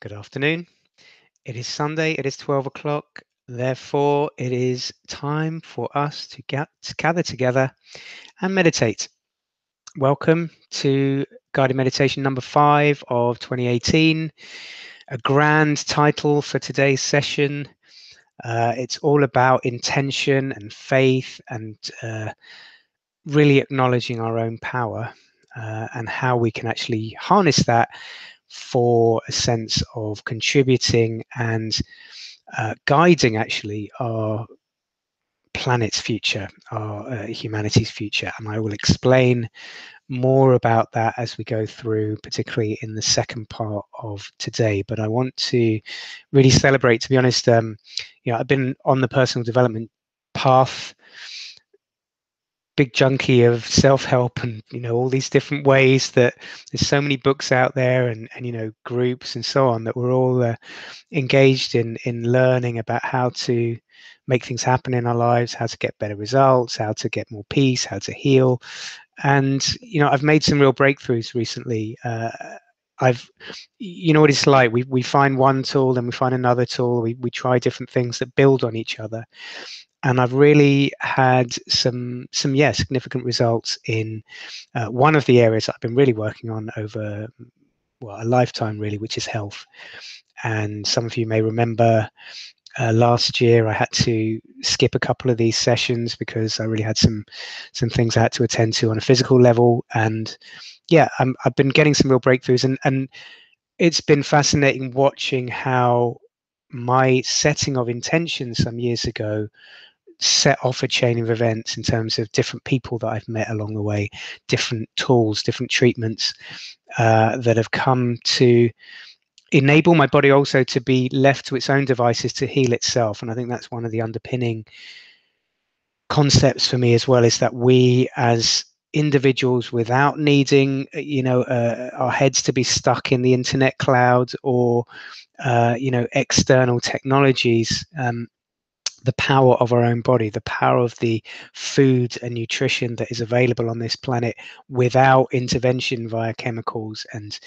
Good afternoon. It is Sunday, it is 12 o'clock. Therefore, it is time for us to gather together and meditate. Welcome to guided meditation number 5 of 2018. A grand title for today's session. It's all about intention and faith and really acknowledging our own power and how we can actually harness that for a sense of contributing and guiding actually our planet's future, our humanity's future. And I will explain more about that as we go through, particularly in the second part of today. But I want to really celebrate, to be honest, I've been on the personal development path, big junkie of self-help and all these different ways that there's so many books out there and groups and so on that we're all engaged in learning about how to make things happen in our lives, how to get better results, how to get more peace, how to heal. And I've made some real breakthroughs recently. What it's like, we find one tool, then we find another tool, we try different things that build on each other. And I've really had some significant results in one of the areas I've been really working on over a lifetime, really, which is health. And some of you may remember last year I had to skip a couple of these sessions because I really had some things I had to attend to on a physical level. And I've been getting some real breakthroughs, and it's been fascinating watching how my setting of intention some years ago set off a chain of events in terms of different people that I've met along the way, different tools, different treatments that have come to enable my body also to be left to its own devices to heal itself. And I think that's one of the underpinning concepts for me as well, is that we as individuals, without needing our heads to be stuck in the internet cloud or external technologies, the power of our own body, the power of the food and nutrition that is available on this planet without intervention via chemicals and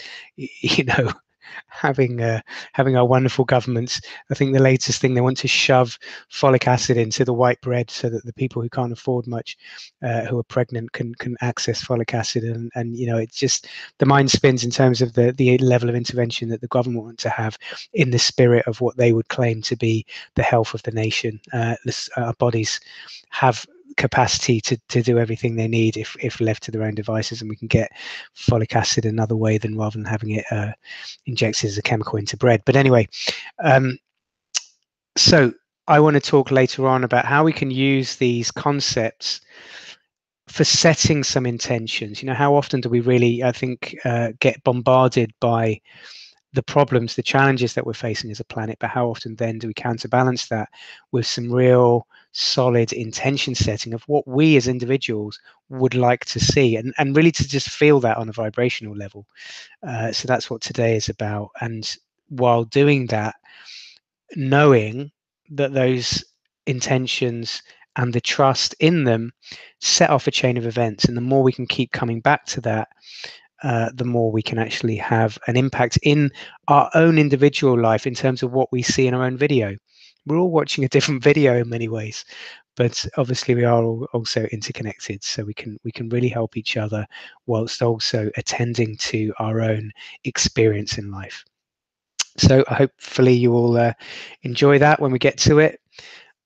having our wonderful governments. I think the latest thing, they want to shove folic acid into the white bread so that the people who can't afford much, who are pregnant, can access folic acid. And it's just, the mind spins in terms of the level of intervention that the government want to have in the spirit of what they would claim to be the health of the nation. Our bodies have capacity to do everything they need if left to their own devices, and we can get folic acid another way than rather than having it injected as a chemical into bread. But anyway, so I want to talk later on about how we can use these concepts for setting some intentions. How often do we really, I think, get bombarded by the problems, the challenges that we're facing as a planet, but how often then do we counterbalance that with some real solid intention setting of what we as individuals would like to see, and really to just feel that on a vibrational level. So that's what today is about. And while doing that, knowing that those intentions and the trust in them set off a chain of events, and the more we can keep coming back to that, the more we can actually have an impact in our own individual life in terms of what we see in our own video. We're all watching a different video in many ways, but obviously we are all also interconnected, so we can really help each other whilst also attending to our own experience in life. So hopefully you will enjoy that when we get to it.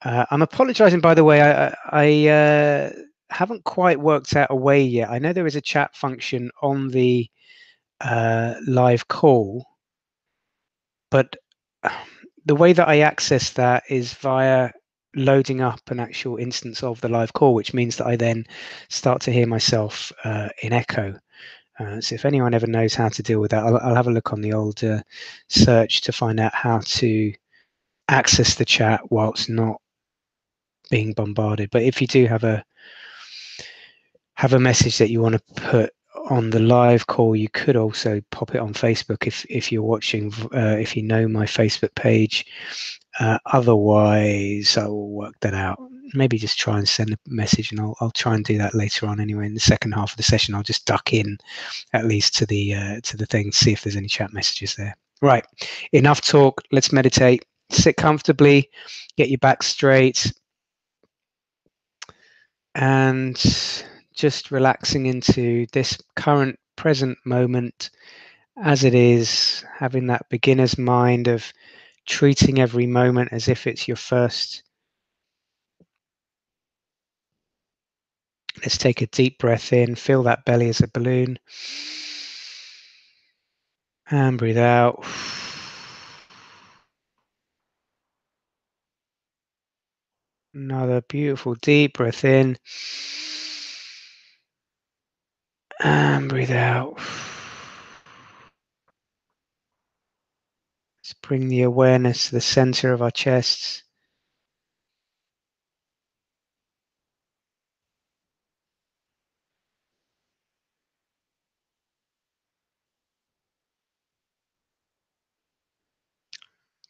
I'm apologizing, by the way, I haven't quite worked out a way yet. I know there is a chat function on the live call, but the way that I access that is via loading up an actual instance of the live call, which means that I then start to hear myself in echo. So if anyone ever knows how to deal with that, I'll have a look on the old search to find out how to access the chat whilst not being bombarded. But if you do have a message that you want to put on the live call, you could also pop it on Facebook if you're watching, if you know my Facebook page. Otherwise, I will work that out. Maybe just try and send a message, and I'll try and do that later on. Anyway, in the second half of the session, I'll just duck in at least to the thing, see if there's any chat messages there. Right, enough talk. Let's meditate. Sit comfortably, get your back straight, and just relaxing into this current present moment as it is, having that beginner's mind of treating every moment as if it's your first. Let's take a deep breath in, feel that belly as a balloon, and breathe out. Another beautiful deep breath in, and breathe out. Let's bring the awareness to the center of our chests.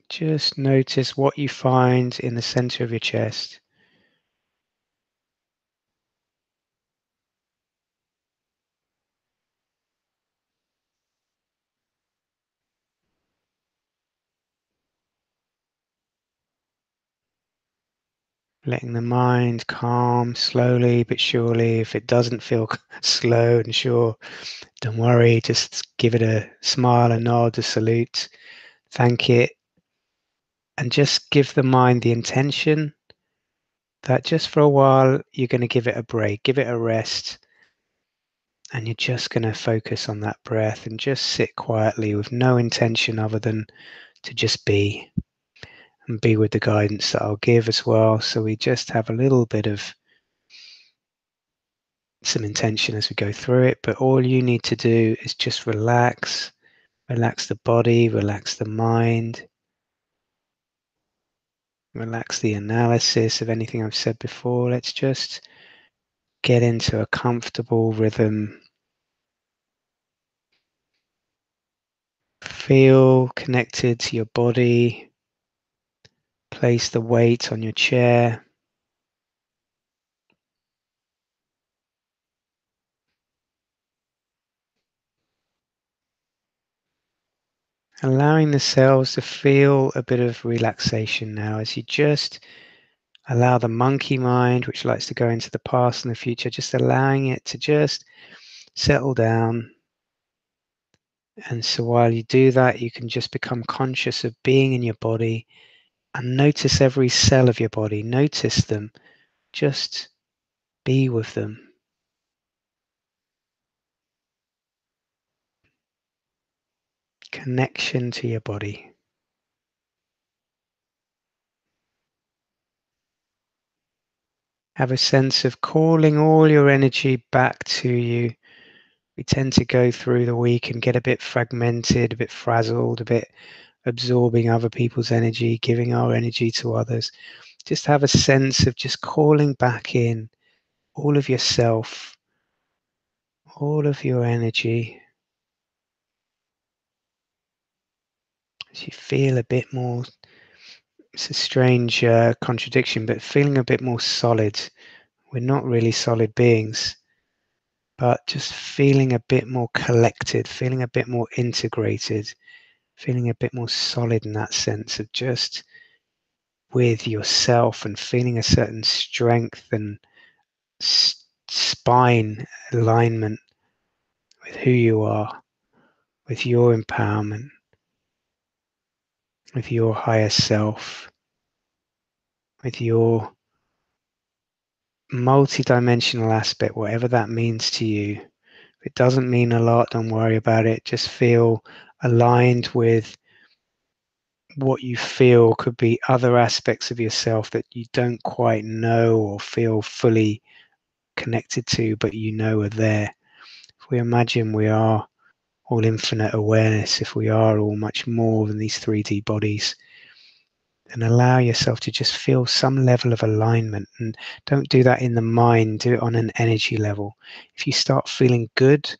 Just notice what you find in the center of your chest. Letting the mind calm slowly but surely. If it doesn't feel slow and sure, don't worry, just give it a smile, a nod, a salute, thank it, and just give the mind the intention that just for a while you're going to give it a break, give it a rest, and you're just going to focus on that breath and just sit quietly with no intention other than to just be, and be with the guidance that I'll give as well. So we just have a little bit of some intention as we go through it, but all you need to do is just relax the body, relax the mind, relax the analysis of anything I've said before. Let's just get into a comfortable rhythm. Feel connected to your body. Place the weight on your chair. Allowing the cells to feel a bit of relaxation now as you just allow the monkey mind, which likes to go into the past and the future, just allowing it to just settle down. And so while you do that, you can just become conscious of being in your body and notice every cell of your body. Notice them. Just be with them. Connection to your body. Have a sense of calling all your energy back to you. We tend to go through the week and get a bit fragmented, a bit frazzled, a bit absorbing other people's energy, giving our energy to others. Just have a sense of just calling back in all of yourself, all of your energy. As you feel a bit more, it's a strange contradiction, but feeling a bit more solid. We're not really solid beings, but just feeling a bit more collected, feeling a bit more integrated, feeling a bit more solid in that sense of just with yourself and feeling a certain strength and spine alignment with who you are, with your empowerment, with your higher self, with your multi-dimensional aspect, whatever that means to you. If it doesn't mean a lot, don't worry about it. Just feel aligned with what you feel could be other aspects of yourself that you don't quite know or feel fully connected to, but you know are there. If we imagine we are all infinite awareness, if we are all much more than these 3D bodies, then allow yourself to just feel some level of alignment. And don't do that in the mind, do it on an energy level. If you start feeling good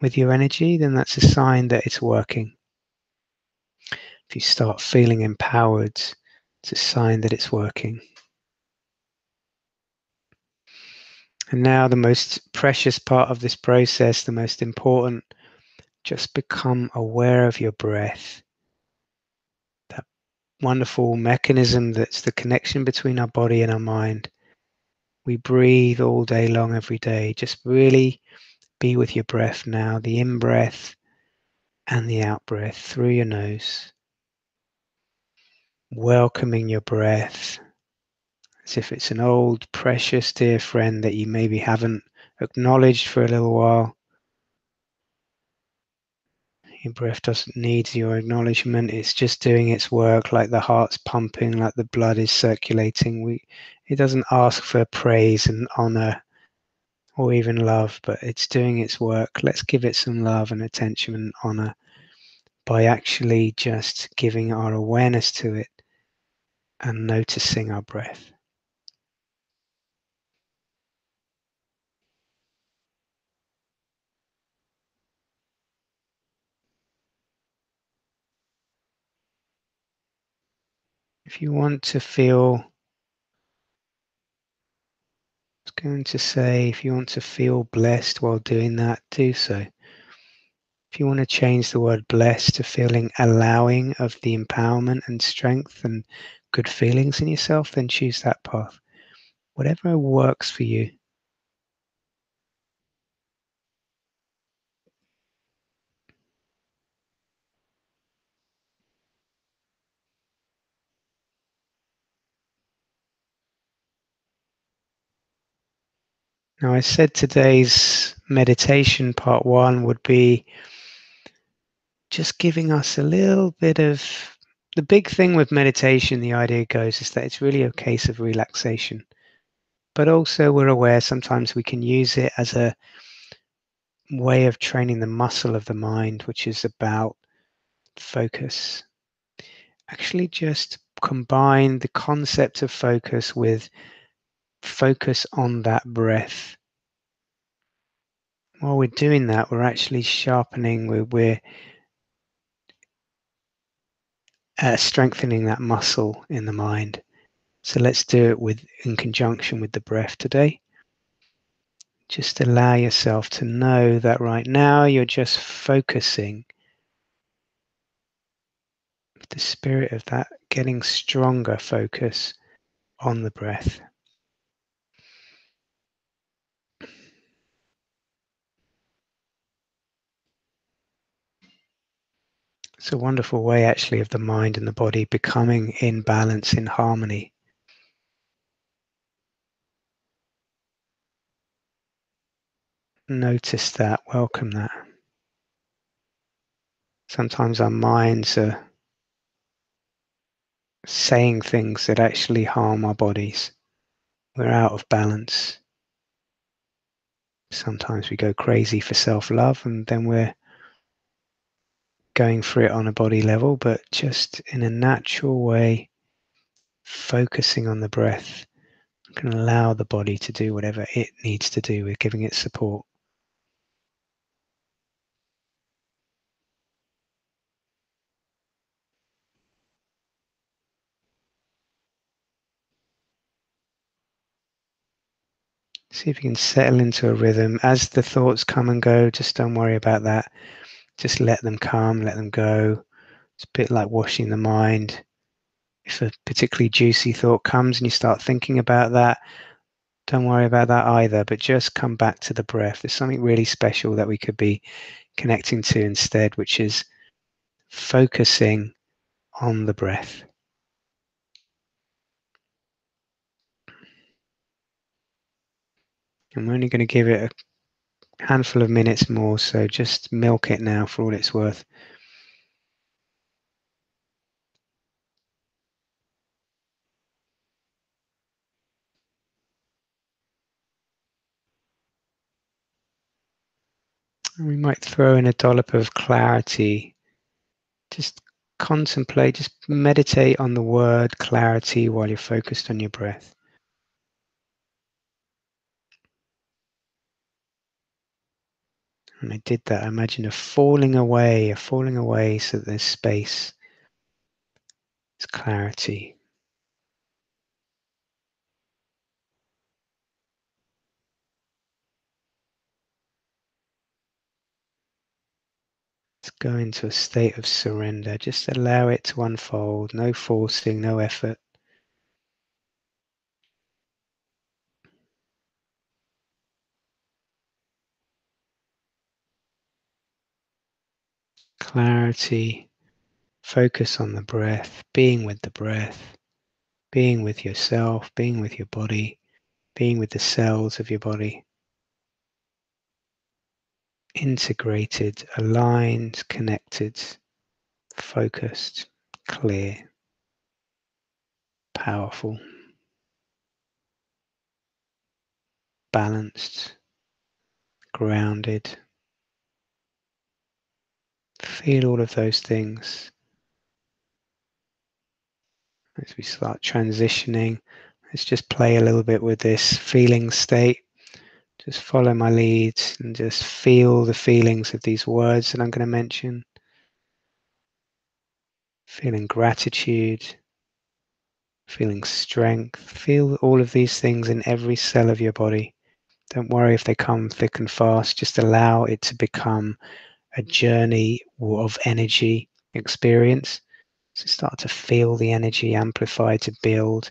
with your energy, then that's a sign that it's working. If you start feeling empowered, it's a sign that it's working. And now the most precious part of this process, the most important, just become aware of your breath. wonderful mechanism that's the connection between our body and our mind. We breathe all day long, every day. Just really be with your breath now, the in-breath and the out-breath through your nose. Welcoming your breath as if it's an old, precious, dear friend that you maybe haven't acknowledged for a little while. Your breath doesn't need your acknowledgement. It's just doing its work, like the heart's pumping, like the blood is circulating. It doesn't ask for praise and honor or even love, but it's doing its work. Let's give it some love and attention and honor by actually just giving our awareness to it and noticing our breath. If you want to feel, I was going to say, if you want to feel blessed while doing that, do so. If you want to change the word blessed to feeling allowing of the empowerment and strength and good feelings in yourself, then choose that path. Whatever works for you. Now, I said today's meditation part one would be just giving us a little bit of the big thing with meditation. The idea goes is that it's really a case of relaxation, but also we're aware sometimes we can use it as a way of training the muscle of the mind, which is about focus. Actually, just combine the concept of focus with focus on that breath. While we're doing that, we're actually sharpening, we're strengthening that muscle in the mind. So let's do it in conjunction with the breath today. Just allow yourself to know that right now you're just focusing with the spirit of that getting stronger focus on the breath. It's a wonderful way actually of the mind and the body becoming in balance, in harmony. Notice that, welcome that. Sometimes our minds are saying things that actually harm our bodies. We're out of balance. Sometimes we go crazy for self-love and then we're going for it on a body level, but just in a natural way, focusing on the breath can allow the body to do whatever it needs to do. We're giving it support. See if you can settle into a rhythm. As the thoughts come and go, just don't worry about that. Just let them come, let them go. It's a bit like washing the mind. If a particularly juicy thought comes and you start thinking about that, don't worry about that either, but just come back to the breath. There's something really special that we could be connecting to instead, which is focusing on the breath. I'm only going to give it a handful of minutes more, so just milk it now for all it's worth. And we might throw in a dollop of clarity. Just contemplate, just meditate on the word clarity while you're focused on your breath. And I did that. I imagine a falling away so that there's space. It's clarity. It's Go into a state of surrender. Just allow it to unfold. No forcing, no effort. Clarity. Focus on the breath, being with the breath, being with yourself, being with your body, being with the cells of your body. Integrated, aligned, connected, focused, clear, powerful, balanced, grounded. Feel all of those things as we start transitioning. Let's just play a little bit with this feeling state. Just follow my lead and just feel the feelings of these words that I'm going to mention. Feeling gratitude, feeling strength. Feel all of these things in every cell of your body. Don't worry if they come thick and fast. Just allow it to become a journey of energy experience. So start to feel the energy amplify, to build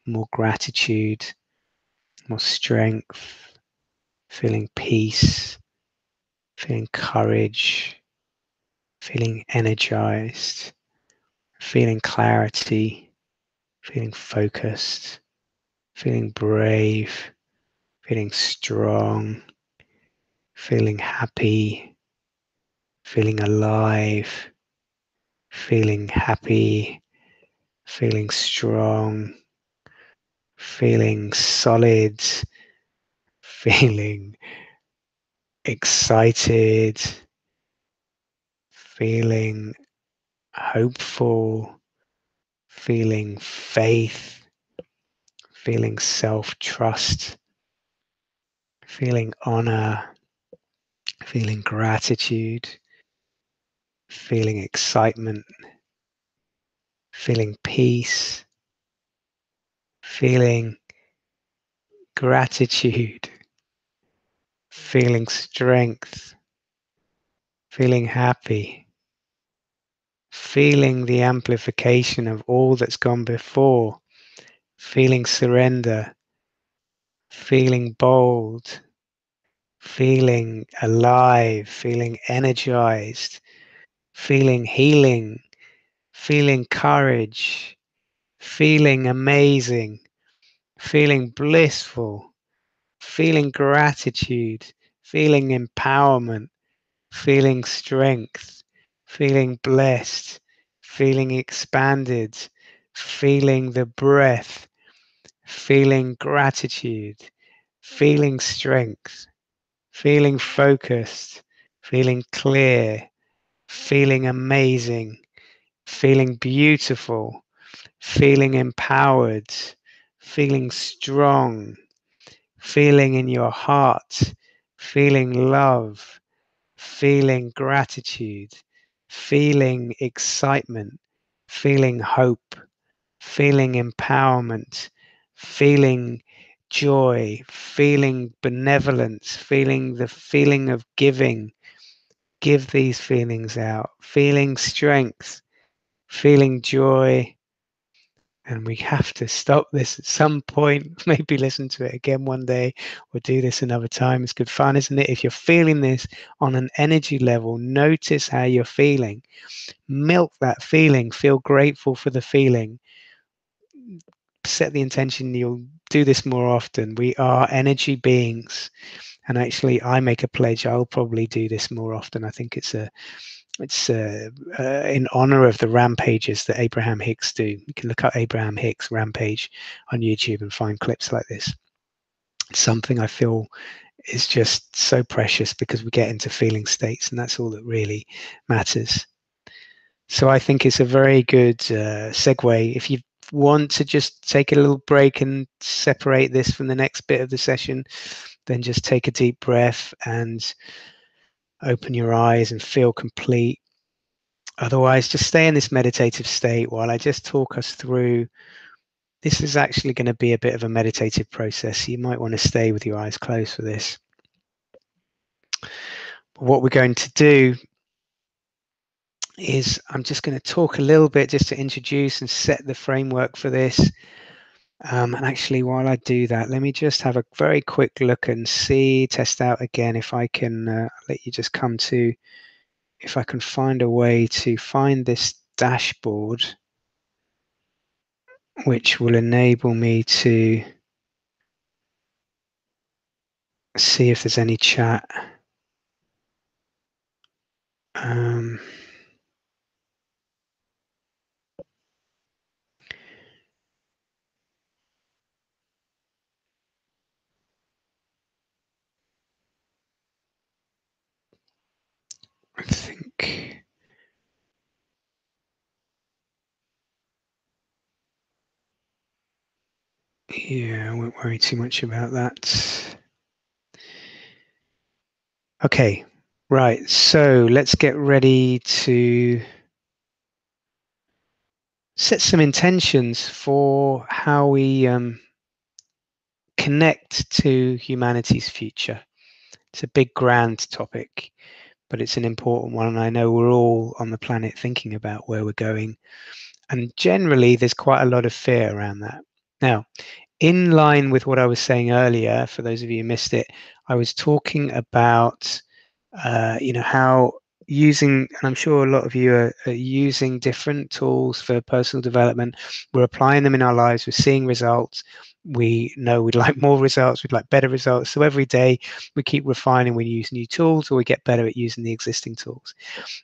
more gratitude, more strength, feeling peace, feeling courage, feeling energized, feeling clarity, feeling focused, feeling brave, feeling strong, feeling happy, feeling alive, feeling happy, feeling strong, feeling solid, feeling excited, feeling hopeful, feeling faith, feeling self-trust, feeling honor, feeling gratitude, feeling excitement, feeling peace, feeling gratitude, feeling strength, feeling happy, feeling the amplification of all that's gone before, feeling surrender, feeling bold, feeling alive, feeling energized, feeling healing, feeling courage, feeling amazing, feeling blissful, feeling gratitude, feeling empowerment, feeling strength, feeling blessed, feeling expanded, feeling the breath, feeling gratitude, feeling strength, feeling focused, feeling clear, feeling amazing, feeling beautiful, feeling empowered, feeling strong, feeling in your heart, feeling love, feeling gratitude, feeling excitement, feeling hope, feeling empowerment, feeling joy, feeling benevolence, feeling the feeling of giving. Give these feelings out, feeling strength, feeling joy. And we have to stop this at some point, maybe listen to it again one day or do this another time. It's good fun, isn't it? If you're feeling this on an energy level, notice how you're feeling. Milk that feeling. Feel grateful for the feeling. Set the intention you'll do this more often. We are energy beings. And actually, I make a pledge. I'll probably do this more often. I think it's in honor of the rampages that Abraham Hicks do. You can look up Abraham Hicks rampage on YouTube and find clips like this. It's something I feel is just so precious because we get into feeling states, and that's all that really matters. So I think it's a very good segue. If you want to just take a little break and separate this from the next bit of the session, then just take a deep breath and open your eyes and feel complete. Otherwise, just stay in this meditative state while I just talk us through. This is actually going to be a bit of a meditative process. So you might want to stay with your eyes closed for this. But what we're going to do is I'm just going to talk a little bit just to introduce and set the framework for this. And actually, while I do that, let me just have a very quick look and test out again if I can let you just come to, if I can find a way to find this dashboard, which will enable me to see if there's any chat. I think, yeah, I won't worry too much about that. Okay, right, so let's get ready to set some intentions for how we connect to humanity's future. It's a big, grand topic, but it's an important one, and I know we're all on the planet thinking about where we're going. And generally, there's quite a lot of fear around that. Now, in line with what I was saying earlier, for those of you who missed it, I was talking about, how using, and I'm sure a lot of you are using different tools for personal development. We're applying them in our lives. We're seeing results. We know we'd like more results. We'd like better results. So every day we keep refining. We use new tools, or we get better at using the existing tools.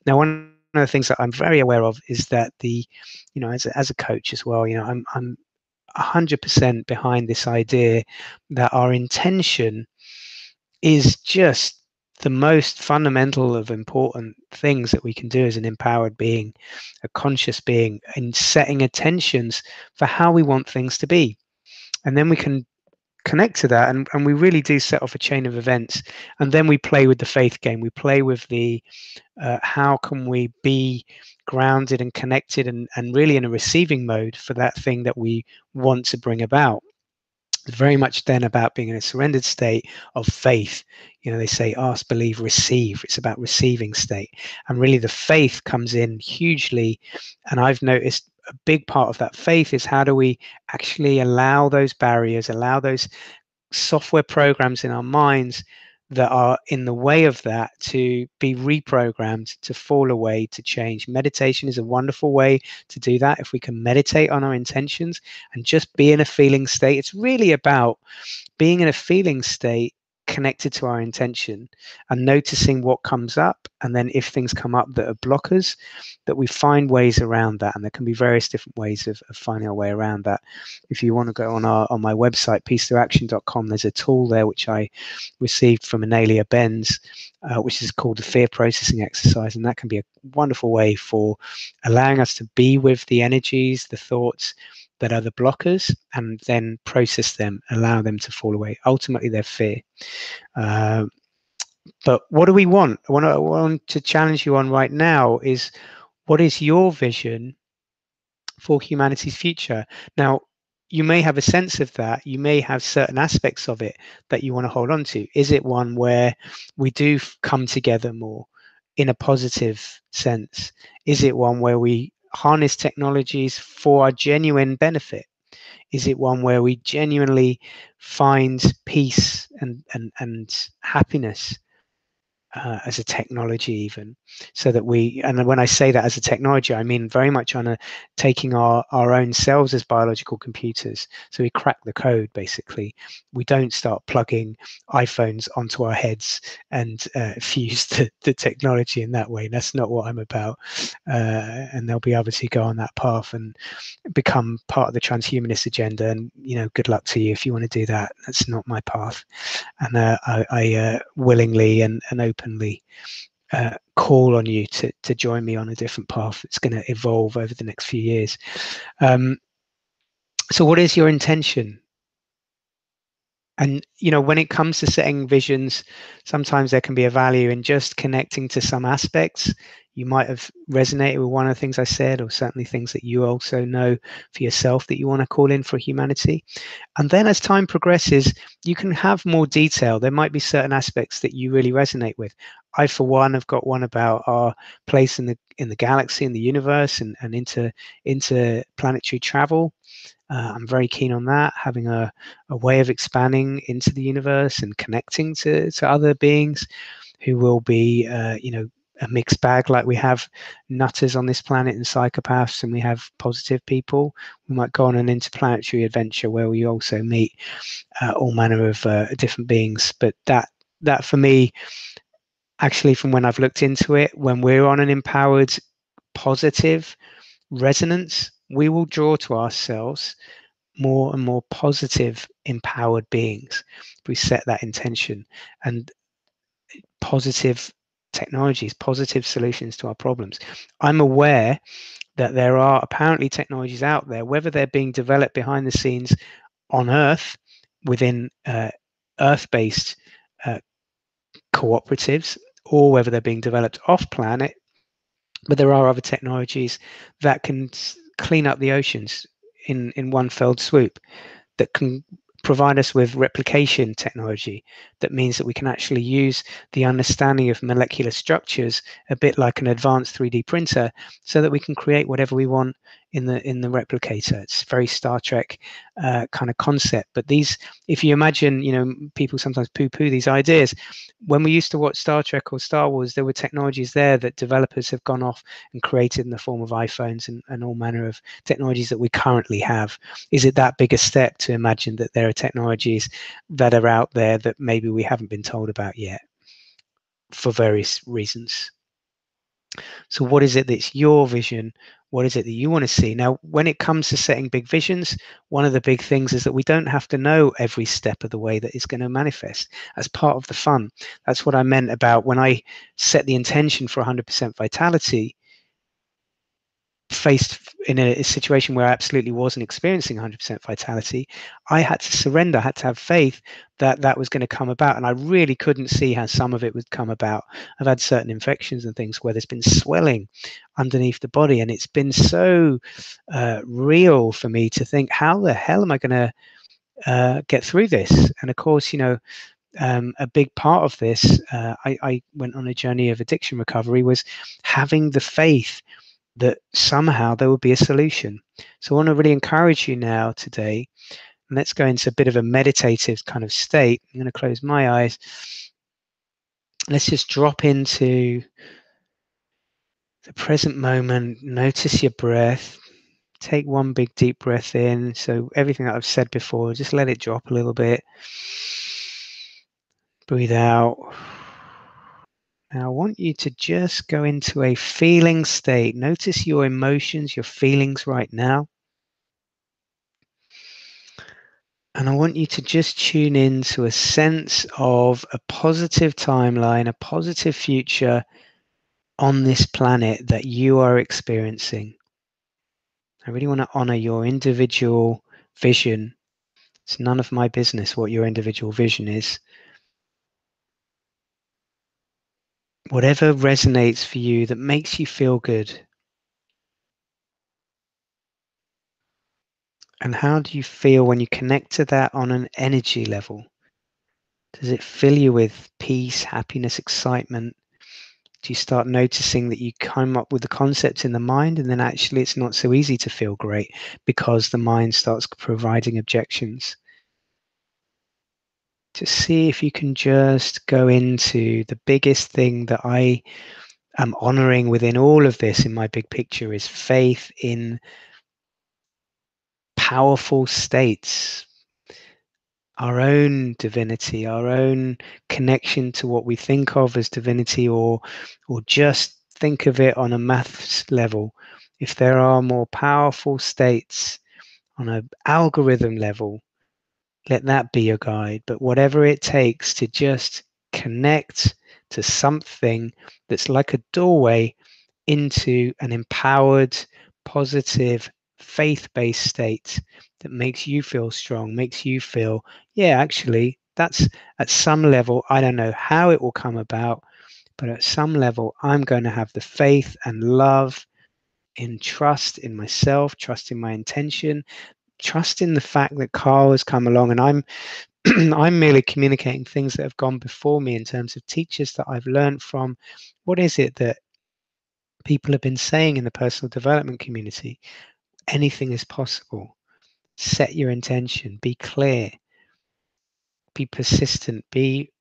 Now, one of the things that I'm very aware of is that as a coach as well, I'm 100% behind this idea that our intention is just the most fundamental of important things that we can do as an empowered being, a conscious being, in setting intentions for how we want things to be. And then we can connect to that, and we really do set off a chain of events. And then we play with the faith game. We play with the how can we be grounded and connected and really in a receiving mode for that thing that we want to bring about. It's very much then about being in a surrendered state of faith. They say ask, believe, receive. It's about receiving state, and really the faith comes in hugely. And I've noticed a big part of that faith is how do we actually allow those barriers, allow those software programs in our minds that are in the way of that to be reprogrammed, to fall away, to change. Meditation is a wonderful way to do that. If we can meditate on our intentions and just be in a feeling state, it's really about being in a feeling state connected to our intention and noticing what comes up. And then if things come up that are blockers, that we find ways around that. And there can be various different ways of finding our way around that. If you want to go on my website, peacethroughaction.com, there's a tool there which I received from Analia Benz, which is called the fear processing exercise. And that can be a wonderful way for allowing us to be with the energies, the thoughts that are the blockers, and then process them, allow them to fall away. Ultimately, they're fear. But what do we want? What I want to challenge you on right now is, what is your vision for humanity's future? Now, you may have a sense of that. You may have certain aspects of it that you want to hold on to. Is it one where we do come together more in a positive sense? Is it one where we harness technologies for our genuine benefit? Is it one where we genuinely find peace and happiness as a technology, even, so that and when I say that as a technology, I mean very much on taking our own selves as biological computers. So we crack the code, basically. We don't start plugging iPhones onto our heads and fuse the technology in that way. That's not what I'm about. And there'll be others who go on that path and become part of the transhumanist agenda. And, good luck to you if you want to do that. That's not my path. And I willingly and openly call on you to join me on a different path that's going to evolve over the next few years. So what is your intention? And, when it comes to setting visions, sometimes there can be a value in just connecting to some aspects. You might have resonated with one of the things I said, or certainly things that you also know for yourself that you want to call in for humanity. And then as time progresses, you can have more detail. There might be certain aspects that you really resonate with. I for one have got one about our place in the galaxy, in the universe, and into planetary travel. I'm very keen on that, having a way of expanding into the universe and connecting to other beings who will be, a mixed bag. Like we have nutters on this planet and psychopaths, and we have positive people. We might go on an interplanetary adventure where we also meet all manner of different beings. But that for me, actually, from when I've looked into it, when we're on an empowered, positive resonance, we will draw to ourselves more and more positive, empowered beings. We set that intention, and positive technologies, positive solutions to our problems. I'm aware that there are apparently technologies out there, whether they're being developed behind the scenes on Earth within Earth-based uh, cooperatives, or whether they're being developed off planet. But there are other technologies that can clean up the oceans in one fell swoop, that can provide us with replication technology. That means that we can actually use the understanding of molecular structures a bit like an advanced 3D printer, so that we can create whatever we want in the replicator. It's very Star Trek kind of concept. But these, if you imagine, people sometimes poo-poo these ideas. When we used to watch Star Trek or Star Wars, there were technologies there that developers have gone off and created in the form of iPhones and all manner of technologies that we currently have. Is it that big a step to imagine that there are technologies that are out there that maybe we haven't been told about yet for various reasons? So what is it that's your vision? What is it that you want to see? Now, when it comes to setting big visions, one of the big things is that we don't have to know every step of the way that it's going to manifest. As part of the fun. That's what I meant about when I set the intention for 100% vitality, faced in a situation where I absolutely wasn't experiencing 100% vitality. I had to surrender, I had to have faith that that was going to come about. And I really couldn't see how some of it would come about. I've had certain infections and things where there's been swelling underneath the body, and it's been so real for me to think, how the hell am I going to get through this? And of course, a big part of this, I went on a journey of addiction recovery, was having the faith that somehow there would be a solution. So I want to really encourage you now today, and let's go into a bit of a meditative kind of state. I'm going to close my eyes. Let's just drop into the present moment. Notice your breath. Take one big deep breath in. So everything that I've said before, just let it drop a little bit. Breathe out. Now I want you to just go into a feeling state. Notice your emotions, your feelings right now. And I want you to just tune in to a sense of a positive timeline, a positive future on this planet that you are experiencing. I really want to honor your individual vision. It's none of my business what your individual vision is. Whatever resonates for you that makes you feel good. And how do you feel when you connect to that on an energy level? Does it fill you with peace, happiness, excitement? Do you start noticing that you come up with the concepts in the mind, and then actually it's not so easy to feel great because the mind starts providing objections? To see if you can just go into the biggest thing that I am honoring within all of this in my big picture is faith in powerful states, our own divinity, our own connection to what we think of as divinity, or just think of it on a maths level. If there are more powerful states on an algorithm level, let that be your guide. But whatever it takes to just connect to something that's like a doorway into an empowered, positive, faith-based state that makes you feel strong, makes you feel, yeah, actually, that's at some level, I don't know how it will come about, but at some level, I'm going to have the faith and love in trust in myself, trust in my intention, trust in the fact that Carl has come along, and I'm I'm merely communicating things that have gone before me in terms of teachers that I've learned from. What is it that people have been saying in the personal development community? Anything is possible. Set your intention, be clear, be persistent, be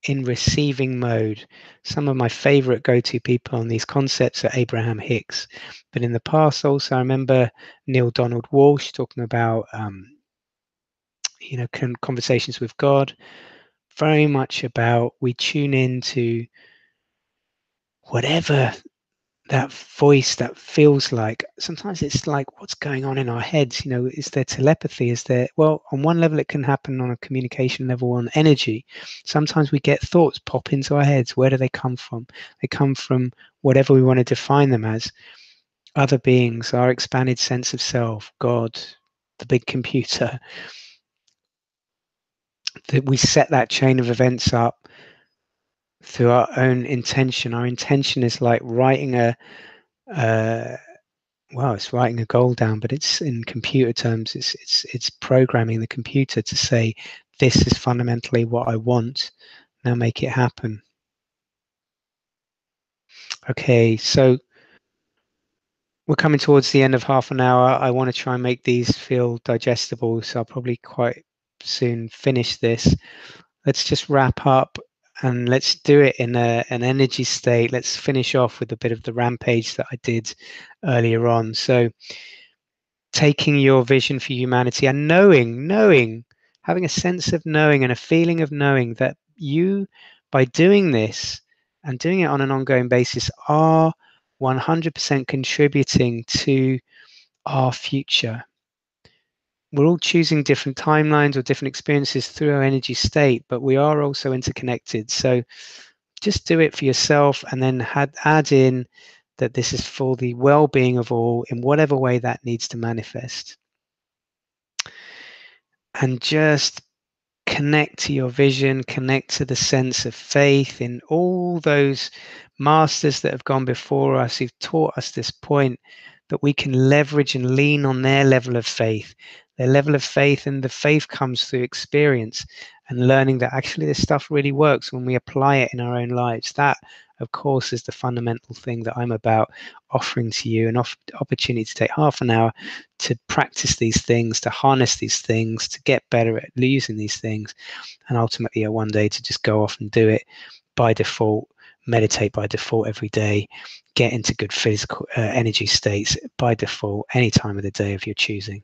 in receiving mode. Some of my favorite go-to people on these concepts are Abraham Hicks, but in the past also I remember Neil Donald Walsh talking about conversations with God, very much about we tune into whatever that voice that feels like. Sometimes it's like what's going on in our heads. Is there telepathy? Is there, well, on one level it can happen on a communication level, on energy. Sometimes we get thoughts pop into our heads. Where do they come from? They come from whatever we want to define them as. Other beings, our expanded sense of self, God, the big computer. That we set that chain of events up through our own intention. Our intention is like writing it's writing a goal down, but it's in computer terms, it's programming the computer to say, this is fundamentally what I want. Now make it happen. Okay, so we're coming towards the end of half an hour. I want to try and make these feel digestible, so I'll probably quite soon finish this. Let's just wrap up and let's do it in an energy state. Let's finish off with a bit of the rampage that I did earlier on. So taking your vision for humanity and knowing, having a sense of knowing and a feeling of knowing that you, by doing this and doing it on an ongoing basis, are 100% contributing to our future. We're all choosing different timelines or different experiences through our energy state, but we are also interconnected. So just do it for yourself, and then add in that this is for the well-being of all in whatever way that needs to manifest. And just connect to your vision, connect to the sense of faith in all those masters that have gone before us, who've taught us this point, that we can leverage and lean on their level of faith. Their level of faith, and the faith comes through experience and learning that actually this stuff really works when we apply it in our own lives. That, of course, is the fundamental thing that I'm about offering to you, an opportunity to take half an hour to practice these things, to harness these things, to get better at using these things, and ultimately one day to just go off and do it by default, meditate by default every day, get into good physical energy states by default any time of the day of your choosing.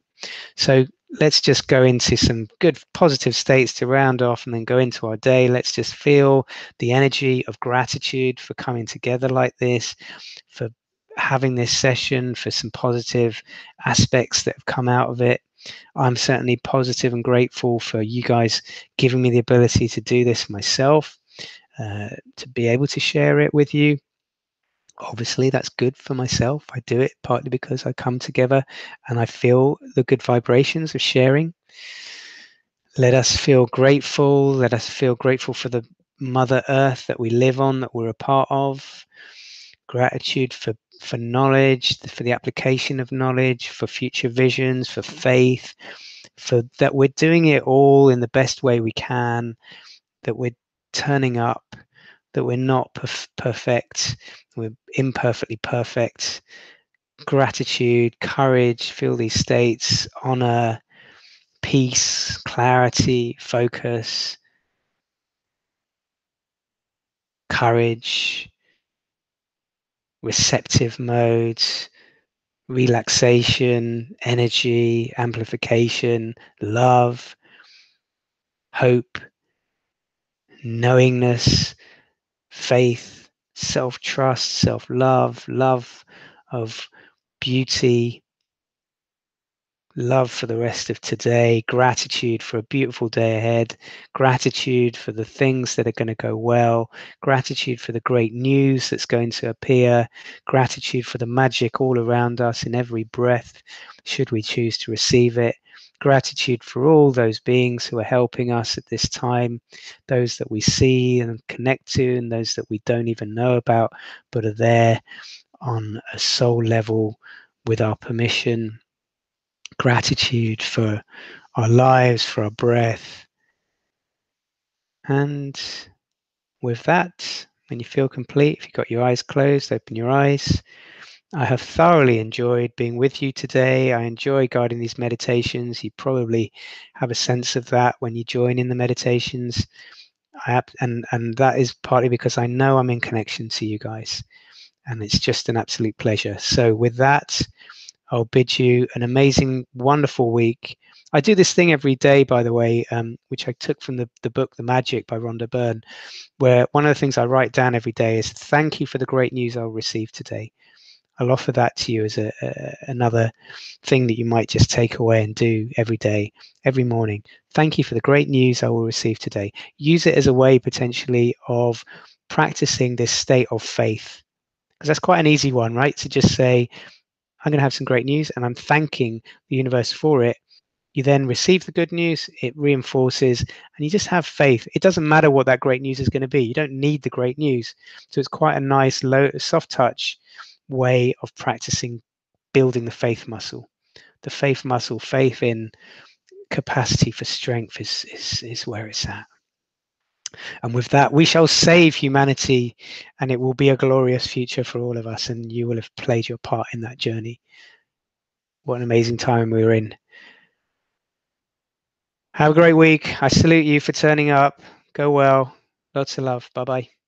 So let's just go into some good positive states to round off and then go into our day. Let's just feel the energy of gratitude for coming together like this, for having this session, for some positive aspects that have come out of it. I'm certainly positive and grateful for you guys giving me the ability to do this myself, to be able to share it with you. Obviously, that's good for myself. I do it partly because I come together and I feel the good vibrations of sharing. Let us feel grateful. Let us feel grateful for the Mother Earth that we live on, that we're a part of. Gratitude for knowledge, for the application of knowledge, for future visions, for faith, for that we're doing it all in the best way we can, that we're turning up, that we're not perfect, we're imperfectly perfect. Gratitude, courage, feel these states, honor, peace, clarity, focus, courage, receptive modes, relaxation, energy, amplification, love, hope, knowingness, faith, self-trust, self-love, love of beauty, love for the rest of today, gratitude for a beautiful day ahead, gratitude for the things that are going to go well, gratitude for the great news that's going to appear, gratitude for the magic all around us in every breath, should we choose to receive it. Gratitude for all those beings who are helping us at this time, those that we see and connect to, and those that we don't even know about, but are there on a soul level with our permission. Gratitude for our lives, for our breath, And with that, when you feel complete, if you've got your eyes closed, open your eyes. I have thoroughly enjoyed being with you today. I enjoy guiding these meditations. You probably have a sense of that when you join in the meditations. And that is partly because I know I'm in connection to you guys. And it's just an absolute pleasure. So with that, I'll bid you an amazing, wonderful week. I do this thing every day, by the way, which I took from the book The Magic by Rhonda Byrne, where one of the things I write down every day is thank you for the great news I'll receive today. I'll offer that to you as another thing that you might just take away and do every day, every morning. Thank you for the great news I will receive today. Use it as a way potentially of practicing this state of faith, because that's quite an easy one, right? To just say, I'm going to have some great news and I'm thanking the universe for it. You then receive the good news, it reinforces, and you just have faith. It doesn't matter what that great news is going to be. You don't need the great news. So it's quite a nice, low, soft touch way of practicing building the faith muscle. The faith muscle, faith in capacity for strength is where it's at. And with that, we shall save humanity, and it will be a glorious future for all of us. And you will have played your part in that journey. What an amazing time we're in. Have a great week. I salute you for turning up. Go well. Lots of love. Bye bye.